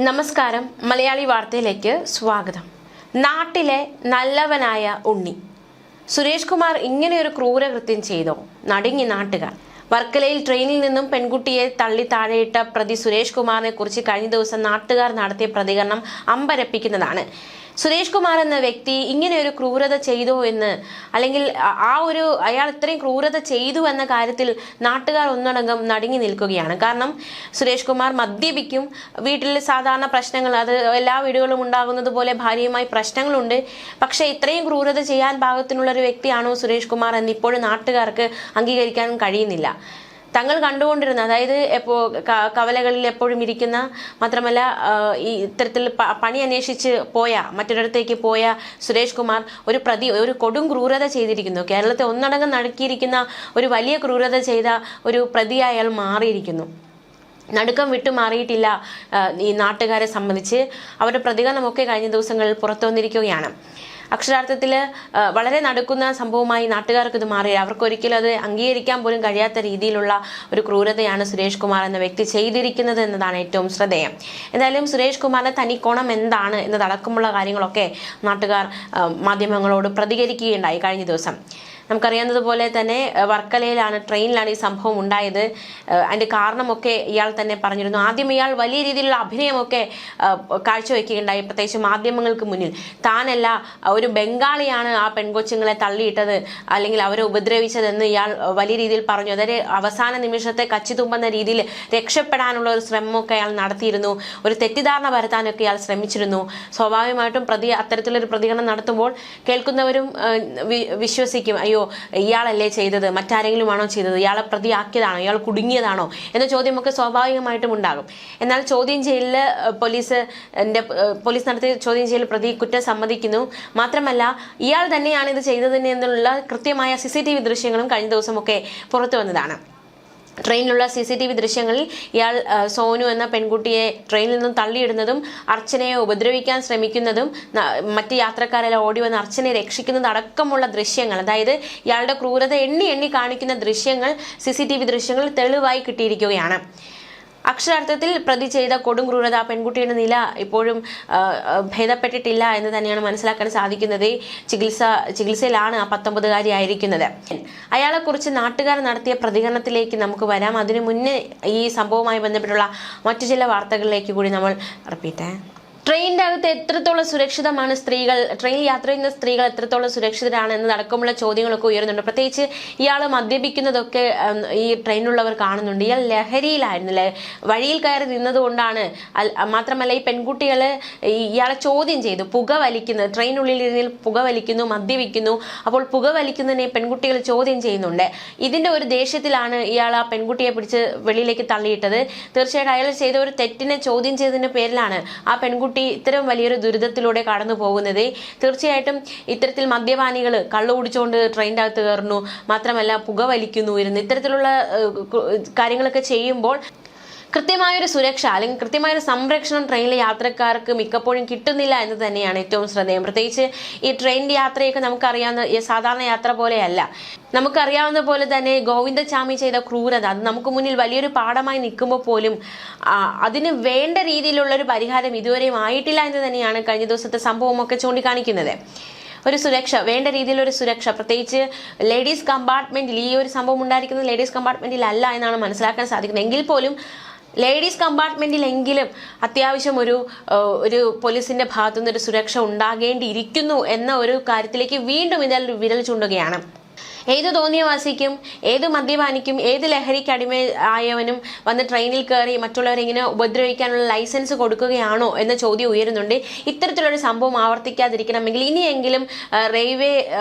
നമസ്കാരം, മലയാളി വാർത്തയിലേക്ക് സ്വാഗതം. നാട്ടിലെ നല്ലവനായ ഉണ്ണി സുരേഷ് കുമാർ ഇങ്ങനെയൊരു ക്രൂരകൃത്യം ചെയ്തോ? നടുങ്ങി നാട്ടുകാർ. വർക്കലയിൽ ട്രെയിനിൽ നിന്നും പെൺകുട്ടിയെ തള്ളി താഴെയിട്ട പ്രതി സുരേഷ് കുമാറിനെ കുറിച്ച് കഴിഞ്ഞ ദിവസം നാട്ടുകാർ നടത്തിയ പ്രതികരണം അമ്പരപ്പിക്കുന്നതാണ്. സുരേഷ് കുമാർ എന്ന വ്യക്തി ഇങ്ങനെ ഒരു ക്രൂരത ചെയ്തോ എന്ന്, അല്ലെങ്കിൽ അയാൾ ഇത്രയും ക്രൂരത ചെയ്തു എന്ന കാര്യത്തിൽ നാട്ടുകാർ ഒന്നടങ്കം നടുങ്ങി നിൽക്കുകയാണ്. കാരണം സുരേഷ് കുമാർ മദ്യപിക്കും, വീട്ടിൽ സാധാരണ പ്രശ്നങ്ങൾ, അത് എല്ലാ വീടുകളും ഉണ്ടാകുന്നത് പോലെ ഭാര്യയുമായി പ്രശ്നങ്ങളുണ്ട്. പക്ഷേ ഇത്രയും ക്രൂരത ചെയ്യാൻ പാകത്തിനുള്ള ഒരു വ്യക്തിയാണോ സുരേഷ് കുമാർ എന്ന് ഇപ്പോഴും നാട്ടുകാർക്ക് അംഗീകരിക്കാൻ കഴിയുന്നില്ല. തങ്ങൾ കണ്ടുകൊണ്ടിരുന്ന, അതായത് കവലകളിൽ എപ്പോഴും ഇരിക്കുന്ന, മാത്രമല്ല ഈ ഇത്തരത്തിൽ പണി അന്വേഷിച്ച് മറ്റൊരിടത്തേക്ക് പോയ സുരേഷ് കുമാർ ഒരു കൊടും ക്രൂരത ചെയ്തിരിക്കുന്നു. കേരളത്തെ ഒന്നടങ്കം നടുക്കിയിരിക്കുന്ന ഒരു വലിയ ക്രൂരത ചെയ്ത ഒരു പ്രതിയായി അയാൾ മാറിയിരിക്കുന്നു. നടുക്കം വിട്ടു മാറിയിട്ടില്ല ഈ നാട്ടുകാരെ സംബന്ധിച്ച്. അവരുടെ പ്രതികരണമൊക്കെ കഴിഞ്ഞ ദിവസങ്ങളിൽ പുറത്തു വന്നിരിക്കുകയാണ്. അക്ഷരാർത്ഥത്തിൽ വളരെ നടുക്കുന്ന സംഭവമായി നാട്ടുകാർക്ക് ഇത് മാറി. അവർക്കൊരിക്കലും അത് അംഗീകരിക്കാൻ പോലും കഴിയാത്ത രീതിയിലുള്ള ഒരു ക്രൂരതയാണ് സുരേഷ് കുമാർ എന്ന വ്യക്തി ചെയ്തിരിക്കുന്നത് എന്നതാണ് ഏറ്റവും ശ്രദ്ധേയം. എന്തായാലും സുരേഷ് കുമാറിന്റെ തനിക്കോണം എന്താണ് എന്നതടക്കമുള്ള കാര്യങ്ങളൊക്കെ നാട്ടുകാർ മാധ്യമങ്ങളോട് പ്രതികരിക്കുകയുണ്ടായി കഴിഞ്ഞ ദിവസം. നമുക്കറിയാവുന്നതുപോലെ തന്നെ ട്രെയിനിലാണ് ഈ സംഭവം ഉണ്ടായത്. അതിന്റെ കാരണമൊക്കെ ഇയാൾ തന്നെ പറഞ്ഞിരുന്നു. ആദ്യം ഇയാൾ വലിയ രീതിയിലുള്ള അഭിനയമൊക്കെ കാഴ്ചവെക്കുകയുണ്ടായി, പ്രത്യേകിച്ച് മാധ്യമങ്ങൾക്ക് മുന്നിൽ. താനല്ല, ഒരു ബംഗാളിയാണ് ആ പെൺകൊച്ചുങ്ങളെ തള്ളിയിട്ടത്, അല്ലെങ്കിൽ അവരെ ഉപദ്രവിച്ചതെന്ന് ഇയാൾ വലിയ രീതിയിൽ പറഞ്ഞു. അതായത് അവസാന നിമിഷത്തെ കച്ചിത്തുമ്പുന്ന രീതിയിൽ രക്ഷപ്പെടാനുള്ള ഒരു ശ്രമമൊക്കെ അയാൾ നടത്തിയിരുന്നു. ഒരു തെറ്റിദ്ധാരണ വരുത്താനൊക്കെ ഇയാൾ ശ്രമിച്ചിരുന്നു. സ്വാഭാവികമായിട്ടും അത്തരത്തിലൊരു പ്രതികരണം നടത്തുമ്പോൾ കേൾക്കുന്നവരും വിശ്വസിക്കും, അയ്യോ ഇയാളല്ലേ ചെയ്തത്, മറ്റാരെങ്കിലും ആണോ ചെയ്തത്, ഇയാളെ പ്രതിയാക്കിയതാണോ, ഇയാൾ കുടുങ്ങിയതാണോ എന്ന ചോദ്യമൊക്കെ സ്വാഭാവികമായിട്ടും ഉണ്ടാകും. എന്നാൽ ചോദ്യം ചെയ്യലിൽ പോലീസ് നടത്തിയ ചോദ്യം ചെയ്യൽ പ്രതി കുറ്റം സമ്മതിക്കുന്നു. മാത്രമല്ല ഇയാൾ തന്നെയാണ് ഇത് ചെയ്തതിന് എന്നുള്ള കൃത്യമായ CCTV ദൃശ്യങ്ങളും കഴിഞ്ഞ ദിവസമൊക്കെ പുറത്തു വന്നതാണ്. ട്രെയിനിലുള്ള CCTV ദൃശ്യങ്ങളിൽ ഇയാൾ സോനു എന്ന പെൺകുട്ടിയെ ട്രെയിനിൽ നിന്നും തള്ളിയിടുന്നതും അർച്ചനയെ ഉപദ്രവിക്കാൻ ശ്രമിക്കുന്നതും മറ്റ് യാത്രക്കാരെല്ലാം ഓടി വന്ന് അർച്ചനയെ രക്ഷിക്കുന്നത് അടക്കമുള്ള ദൃശ്യങ്ങൾ, അതായത് ഇയാളുടെ ക്രൂരത എണ്ണി കാണിക്കുന്ന ദൃശ്യങ്ങൾ CCTV ദൃശ്യങ്ങൾ തെളിവായി കിട്ടിയിരിക്കുകയാണ്. അക്ഷരാർത്ഥത്തിൽ പ്രതി ചെയ്ത കൊടും ക്രൂരത, പെൺകുട്ടിയുടെ നില ഇപ്പോഴും ഭേദപ്പെട്ടിട്ടില്ല എന്ന് തന്നെയാണ് മനസ്സിലാക്കാൻ സാധിക്കുന്നത്. ചികിത്സയിലാണ് ആ 19-കാരിയായിരിക്കുന്നത്. അയാളെക്കുറിച്ച് നാട്ടുകാർ നടത്തിയ പ്രതികരണത്തിലേക്ക് നമുക്ക് വരാം. അതിനു മുന്നേ ഈ സംഭവവുമായി ബന്ധപ്പെട്ടുള്ള മറ്റു ചില വാർത്തകളിലേക്ക് കൂടി നമ്മൾ ട്രെയിനിന്റെ അകത്ത് എത്രത്തോളം സുരക്ഷിതമാണ് സ്ത്രീകൾ, ട്രെയിനിൽ യാത്ര ചെയ്യുന്ന സ്ത്രീകൾ എത്രത്തോളം സുരക്ഷിതരാണ് എന്നതടക്കമുള്ള ചോദ്യങ്ങളൊക്കെ ഉയരുന്നുണ്ട്. പ്രത്യേകിച്ച് ഇയാൾ മദ്യപിക്കുന്നതൊക്കെ ഈ ട്രെയിനിലുള്ളവർ കാണുന്നുണ്ട്. ഇയാൾ ലഹരിയിലായിരുന്നില്ലേ, വഴിയിൽ കയറി നിന്നതുകൊണ്ടാണ്. മാത്രമല്ല ഈ പെൺകുട്ടികളെ ഇയാളെ ചോദ്യം ചെയ്തു. ട്രെയിനുള്ളിൽ ഇരുന്നിൽ പുക വലിക്കുന്നു, മദ്യപിക്കുന്നു. അപ്പോൾ പുക വലിക്കുന്നതിനെ പെൺകുട്ടികൾ ചോദ്യം ചെയ്യുന്നുണ്ട്. ഇതിന്റെ ഒരു ദേഷ്യത്തിലാണ് ഇയാൾ ആ പെൺകുട്ടിയെ പിടിച്ച് വെളിയിലേക്ക് തള്ളിയിട്ടത്. തീർച്ചയായിട്ടും അയാൾ ചെയ്ത ഒരു തെറ്റിനെ ചോദ്യം ചെയ്തതിന്റെ പേരിലാണ് ആ പെൺകുട്ടി ഇത്തരം വലിയൊരു ദുരിതത്തിലൂടെ കടന്നു പോകുന്നത്. തീർച്ചയായിട്ടും ഇത്തരത്തിൽ മദ്യപാനികൾ കള്ളു കുടിച്ചുകൊണ്ട് ട്രെയിനിന്റെ അകത്ത് കയറുന്നു, മാത്രമല്ല പുക വലിക്കുന്നു, ഇത്തരത്തിലുള്ള കാര്യങ്ങളൊക്കെ ചെയ്യുമ്പോൾ കൃത്യമായൊരു സുരക്ഷ അല്ലെങ്കിൽ കൃത്യമായൊരു സംരക്ഷണം ട്രെയിനിലെ യാത്രക്കാർക്ക് മിക്കപ്പോഴും കിട്ടുന്നില്ല എന്ന് തന്നെയാണ് ഏറ്റവും ശ്രദ്ധേയം. പ്രത്യേകിച്ച് ഈ ട്രെയിനിന്റെ യാത്രയൊക്കെ നമുക്കറിയാവുന്ന സാധാരണ യാത്ര പോലെയല്ല. നമുക്കറിയാവുന്ന പോലെ തന്നെ ഗോവിന്ദചാമി ചെയ്ത ക്രൂരത അത് നമുക്ക് മുന്നിൽ വലിയൊരു പാഠമായി നിൽക്കുമ്പോൾ പോലും അതിന് വേണ്ട രീതിയിലുള്ള ഒരു പരിഹാരം ഇതുവരെയും ആയിട്ടില്ല എന്ന് തന്നെയാണ് കഴിഞ്ഞ ദിവസത്തെ സംഭവമൊക്കെ ചൂണ്ടിക്കാണിക്കുന്നത്. ഒരു സുരക്ഷ, വേണ്ട രീതിയിലൊരു സുരക്ഷ, പ്രത്യേകിച്ച് ലേഡീസ് കമ്പാർട്ട്മെന്റിൽ ഈ ഒരു സംഭവം ഉണ്ടായിരിക്കുന്നത് ലേഡീസ് കമ്പാർട്ട്മെന്റിൽ അല്ല എന്നാണ് മനസ്സിലാക്കാൻ സാധിക്കുന്നത്. എങ്കിൽ പോലും ലേഡീസ് കമ്പാർട്ട്മെന്റിലെങ്കിലും അത്യാവശ്യം ഒരു പോലീസിന്റെ ഭാഗത്തുനിന്ന് ഒരു സുരക്ഷ ഉണ്ടാകേണ്ടിയിരിക്കുന്നു എന്ന ഒരു കാര്യത്തിലേക്ക് വീണ്ടും ഇതിൽ വിരൽ ചൂണ്ടുകയാണ്. ഏത് തോന്നിയവാസിക്കും, ഏത് മദ്യപാനിക്കും, ഏത് ലഹരിക്ക് അടിമയായവനും വന്ന് ട്രെയിനിൽ കയറി മറ്റുള്ളവരെ ഇങ്ങനെ ഉപദ്രവിക്കാനുള്ള ലൈസൻസ് കൊടുക്കുകയാണോ എന്ന ചോദ്യം ഉയരുന്നുണ്ട്. ഇത്തരത്തിലൊരു സംഭവം ആവർത്തിക്കാതിരിക്കണമെങ്കിൽ ഇനിയെങ്കിലും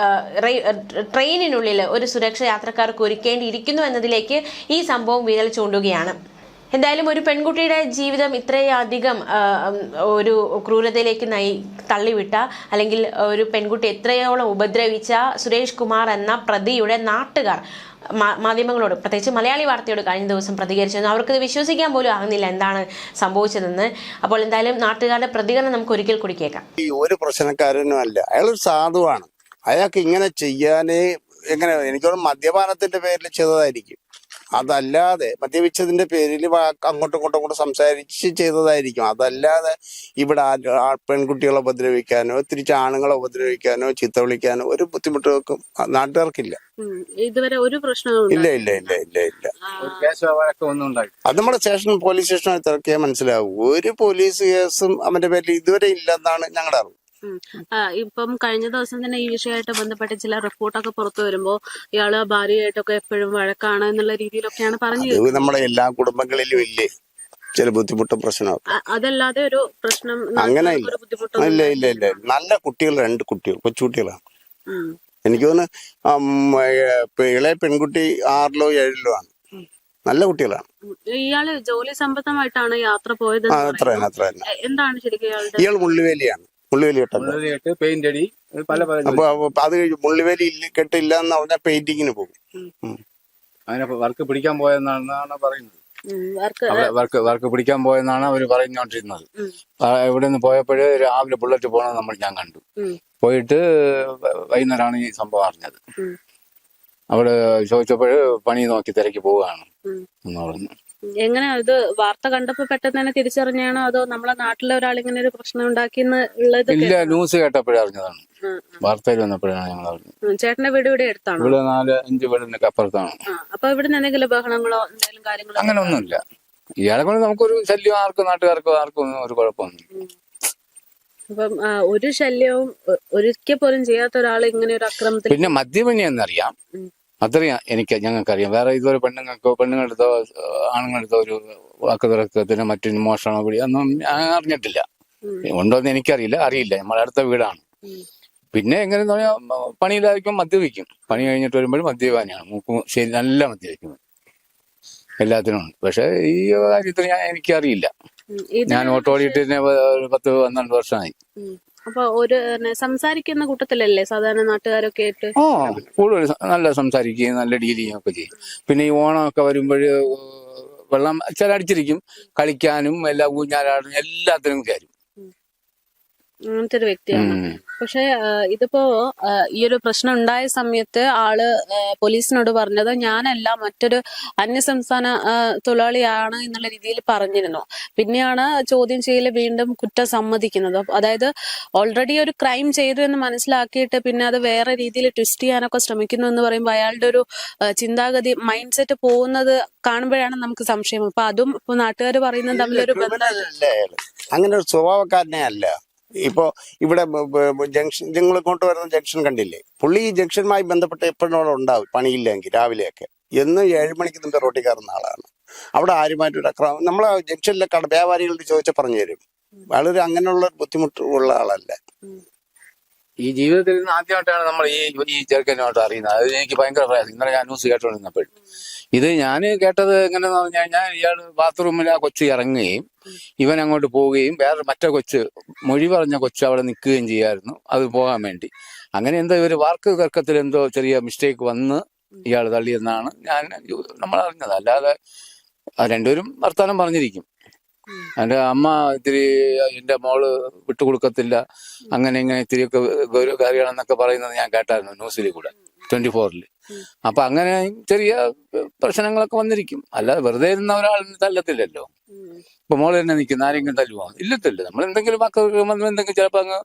ട്രെയിനിനുള്ളിൽ ഒരു സുരക്ഷ യാത്രക്കാർക്ക് ഒരുക്കേണ്ടിയിരിക്കുന്നു എന്നതിലേക്ക് ഈ സംഭവം വിരൽ ചൂണ്ടുകയാണ്. എന്തായാലും ഒരു പെൺകുട്ടിയുടെ ജീവിതം ഇത്രയധികം ഒരു ക്രൂരതയിലേക്ക് തള്ളിവിട്ട, അല്ലെങ്കിൽ ഒരു പെൺകുട്ടി എത്രയോളം ഉപദ്രവിച്ച സുരേഷ് കുമാർ എന്ന പ്രതിയുടെ നാട്ടുകാർ മാധ്യമങ്ങളോട്, പ്രത്യേകിച്ച് മലയാളി വാർത്തയോട് കഴിഞ്ഞ ദിവസം പ്രതികരിച്ചിരുന്നു. അവർക്കത് വിശ്വസിക്കാൻ പോലും ആകുന്നില്ല എന്താണ് സംഭവിച്ചതെന്ന്. അപ്പോൾ എന്തായാലും നാട്ടുകാരുടെ പ്രതികരണം നമുക്ക് ഒരിക്കൽ കൂടി കേൾക്കാം. ഈ ഒരു പ്രശ്നക്കാരനും അല്ല, അയാളൊരു സാധുവാണ്. അയാൾക്ക് ഇങ്ങനെ ചെയ്യാനേ എനിക്കൊരു മദ്യപാനത്തിന്റെ പേരിൽ ചെയ്തതായിരിക്കും. അതല്ലാതെ മദ്യപിച്ചതിന്റെ പേരിൽ അങ്ങോട്ടും ഇങ്ങോട്ടും സംസാരിച്ച് ചെയ്തതായിരിക്കും. അതല്ലാതെ ഇവിടെ പെൺകുട്ടികളെ ഉപദ്രവിക്കാനോ തിരിച്ച് ആണുങ്ങളെ ഉപദ്രവിക്കാനോ ചീത്ത വിളിക്കാനോ ഒരു ബുദ്ധിമുട്ടുകൾക്കും നാട്ടുകാർക്കില്ല. ഇതുവരെ ഒരു പ്രശ്നവും ഇല്ല ഇല്ല ഇല്ല ഇല്ല ഇല്ല. അത് നമ്മുടെ പോലീസ് സ്റ്റേഷനിൽ തിരക്കിയാൽ മനസ്സിലാവും. ഒരു പോലീസ് കേസും അവന്റെ പേരിൽ ഇതുവരെ ഇല്ലെന്നാണ് ഞങ്ങളുടെ അറിവ്. ഇപ്പം കഴിഞ്ഞ ദിവസം തന്നെ ഈ വിഷയമായിട്ട് ബന്ധപ്പെട്ട് ചില റിപ്പോർട്ടൊക്കെ പുറത്തു വരുമ്പോ ഇയാള് ഭാര്യയായിട്ടൊക്കെ എപ്പോഴും വഴക്കാണ് എന്നുള്ള രീതിയിലൊക്കെയാണ് പറഞ്ഞു. നമ്മുടെ എല്ലാ കുടുംബങ്ങളിലും ഇല്ലേ ചില ബുദ്ധിമുട്ടും പ്രശ്നമൊക്കെ. അതല്ലാതെ ഒരു പ്രശ്നം അങ്ങനെ ഇല്ല ഇല്ല ഇല്ല. നല്ല കുട്ടികൾ, 2 കുട്ടികൾ, കൊച്ചുകുട്ടികളാണ്. എനിക്ക് തോന്നുന്നു ഇളയ പെൺകുട്ടി 6ലോ 7ലോ ആണ്. നല്ല കുട്ടികളാണ്. ഇയാള് ജോലി സംബന്ധമായിട്ടാണ് യാത്ര പോയത്. അത്ര തന്നെ. എന്താണ് ശരിക്കും ഇയാൾ മുള്ളുവേലിയാണ്. മുള്ളുവേലി കെട്ട പെയിന്റ് അടി അപ്പൊ അത് മുള്ളുവേലി കെട്ടില്ല എന്ന് പറഞ്ഞാൽ പെയിന്റിങ്ങിന് പോകും. അങ്ങനെ വർക്ക് പിടിക്കാൻ പോയെന്നാണ് പറയുന്നത്. വർക്ക് പിടിക്കാൻ പോയെന്നാണ് അവര് പറഞ്ഞുകൊണ്ടിരുന്നത്. ഇവിടെ നിന്ന് പോയപ്പോഴ് രാവിലെ ബുള്ളറ്റ് പോകണമെന്ന് ഞാൻ കണ്ടു. പോയിട്ട് വൈകുന്നേരമാണ് ഈ സംഭവം അറിഞ്ഞത്. അവിടെ ചോദിച്ചപ്പോഴ് പണി നോക്കി തിരക്കി പോവുകയാണ് എന്ന് പറഞ്ഞു. എങ്ങനെ ഇത് വാർത്ത കണ്ടപ്പോ പെട്ടെന്ന് തന്നെ തിരിച്ചറിഞ്ഞാണോ അതോ നമ്മളെ നാട്ടിലെ ഒരാൾ ഇങ്ങനെ ഒരു പ്രശ്നം ഉണ്ടാക്കിയെന്നുള്ളത്? ഇല്ല, ന്യൂസ് കേട്ടപ്പോഴേ അറിഞ്ഞതാണ്. വാർത്തയിൽ വന്നപ്പോഴാണ് ഞങ്ങൾ അറിഞ്ഞത്. ചേട്ടന്റെ വീട് ഇവിടെ അടുത്താണ്? ഇവിടെ 4-5 വീടിനൊക്കെ അപ്പുറത്താണ്. അപ്പൊ ഇവിടെ എന്തെങ്കിലും ബഹളങ്ങളോ എന്തെങ്കിലും കാര്യങ്ങളോ? അങ്ങനെ ഒന്നുമില്ല. ഇയാളെ കൊണ്ട് നമുക്കൊരു ശല്യം നാട്ടുകാർക്കോ ആർക്കും ഒന്നും ഒരു കുഴപ്പമൊന്നും. അപ്പം ഒരു ശല്യവും ഒരിക്കൽ പോലും ചെയ്യാത്ത ഒരാൾ ഇങ്ങനെ ഒരു അക്രമത്തിൽ. പിന്നെ മദ്യപനി എന്നറിയാം, അത്രയും ഞങ്ങൾക്കറിയാം. വേറെ ഇതുവരെ പെണ്ണുങ്ങളെടുത്തോ ആണുങ്ങളെടുത്തോ ഒരു വാക്ക് തിറക്കത്തിന് മറ്റൊരു മോഷണോ പിടി ഒന്നും ഞാൻ അറിഞ്ഞിട്ടില്ല. ഉണ്ടോന്ന് എനിക്കറിയില്ല, നമ്മളെ അടുത്ത വീടാണ്. പിന്നെ എങ്ങനെയെന്ന് പറഞ്ഞാൽ പണിയിലായിരിക്കും മദ്യപിക്കും. പണി കഴിഞ്ഞിട്ട് വരുമ്പോഴും മദ്യപാനിയാണ്. ശരി, നല്ല മദ്യപിക്കുന്നത് എല്ലാത്തിനും. പക്ഷെ ഈ കാര്യത്തിൽ എനിക്കറിയില്ല. ഞാൻ ഓട്ടോ ഓടിയിട്ട് 10-12 വർഷമായി. അപ്പൊ ഒരു സംസാരിക്കുന്ന കൂട്ടത്തിലല്ലേ സാധാരണ നാട്ടുകാരൊക്കെ ആയിട്ട്? കൂടുതൽ നല്ല സംസാരിക്കുകയും നല്ല ഡീൽ ചെയ്യുകയും ഒക്കെ ചെയ്യും. പിന്നെ ഈ ഓണമൊക്കെ വരുമ്പോഴ് വെള്ളം ചില അടിച്ചിരിക്കും. കളിക്കാനും എല്ലാ ഊഞ്ഞാലാടും എല്ലാത്തിനും കയറും. അങ്ങനത്തെ ഒരു വ്യക്തിയാണ്. പക്ഷെ ഇതിപ്പോ ഈ ഒരു പ്രശ്നം ഉണ്ടായ സമയത്ത് ആള് പോലീസിനോട് പറഞ്ഞത് ഞാനല്ല മറ്റൊരു അന്യസംസ്ഥാന തൊഴിലാളിയാണ് എന്നുള്ള രീതിയിൽ പറഞ്ഞിരുന്നു. പിന്നെയാണ് ചോദ്യം ചെയ്യല് വീണ്ടും കുറ്റം സമ്മതിക്കുന്നത്. അതായത് ഓൾറെഡി ഒരു ക്രൈം ചെയ്തു എന്ന് മനസ്സിലാക്കിയിട്ട് പിന്നെ അത് വേറെ രീതിയിൽ ട്വിസ്റ്റ് ചെയ്യാനൊക്കെ ശ്രമിക്കുന്നു എന്ന് പറയുമ്പോൾ അയാളുടെ ഒരു ചിന്താഗതി മൈൻഡ് സെറ്റ് പോകുന്നത് കാണുമ്പോഴാണ് നമുക്ക് സംശയം. അപ്പൊ അതും ഇപ്പൊ നാട്ടുകാർ പറയുന്നത് തമ്മിലൊരു ബന്ധം. അങ്ങനെ ഒരു സ്വഭാവക്കാരനെ അല്ല. ഇപ്പോ ഇവിടെ നിങ്ങൾ ഇങ്ങോട്ട് വരുന്ന ജംഗ്ഷൻ കണ്ടില്ലേ? പുള്ളി ഈ ജംഗ്ഷനുമായി ബന്ധപ്പെട്ട് എപ്പോഴും അവിടെ ഉണ്ടാവും. പണിയില്ലെങ്കിൽ രാവിലെയൊക്കെ എന്നും 7 മണിക്ക് മുമ്പ് റോട്ടിൽ കയറുന്ന ആളാണ്. അവിടെ ആരുമായിട്ടൊരു അക്രമം നമ്മളെ ജംഗ്ഷനിലെ വ്യാപാരികളോട് ചോദിച്ചാൽ പറഞ്ഞു തരും. വളരെ അങ്ങനെയുള്ള ബുദ്ധിമുട്ട് ഉള്ള ആളല്ല. ഈ ജീവിതത്തിൽ നിന്ന് ആദ്യമായിട്ടാണ് നമ്മൾ ഈ ചെറുക്കനോട്ട് അറിയുന്നത്. അത് എനിക്ക് ഭയങ്കര പ്രയാസം. ഇന്നലെ ഞാൻ ന്യൂസ് കേട്ടോണ്ടിരുന്നപ്പോൾ ഇത് ഞാൻ കേട്ടത് എങ്ങനെയാന്ന് പറഞ്ഞു കഴിഞ്ഞാൽ ഇയാൾ ബാത്റൂമിൽ ആ കൊച്ചു ഇറങ്ങുകയും ഇവൻ അങ്ങോട്ട് പോവുകയും മറ്റേ കൊച്ച് മൊഴി പറഞ്ഞ കൊച്ച് അവിടെ നിൽക്കുകയും ചെയ്യായിരുന്നു അത് പോകാൻ വേണ്ടി. അങ്ങനെ എന്തോ ഇവര് വാർക്ക് തർക്കത്തിൽ എന്തോ ചെറിയ മിസ്റ്റേക്ക് വന്ന് ഇയാൾ തള്ളിയെന്നാണ് നമ്മൾ അറിഞ്ഞത്. അല്ലാതെ രണ്ടുപേരും വർത്താനം പറഞ്ഞിരിക്കും. എന്റെ അമ്മ ഇത്തിരി എന്റെ മോള് വിട്ടുകൊടുക്കത്തില്ല, അങ്ങനെ ഇങ്ങനെ ഇത്തിരിയൊക്കെ കാര്യമാണെന്നൊക്കെ പറയുന്നത് ഞാൻ കേട്ടായിരുന്നു ന്യൂസിൽ കൂടെ 24-ൽ. അപ്പൊ അങ്ങനെ ചെറിയ പ്രശ്നങ്ങളൊക്കെ വന്നിരിക്കും. അല്ലാതെ വെറുതെ ഇരുന്ന ഒരാളിന് തല്ലത്തില്ലല്ലോ. ഇപ്പൊ മോള് തന്നെ നിൽക്കുന്ന ആരെങ്കിലും തല്ലുവാ? ഇല്ലത്തില്ല. നമ്മൾ എന്തെങ്കിലും മക്കൾ എന്തെങ്കിലും ചിലപ്പോ അങ്ങ്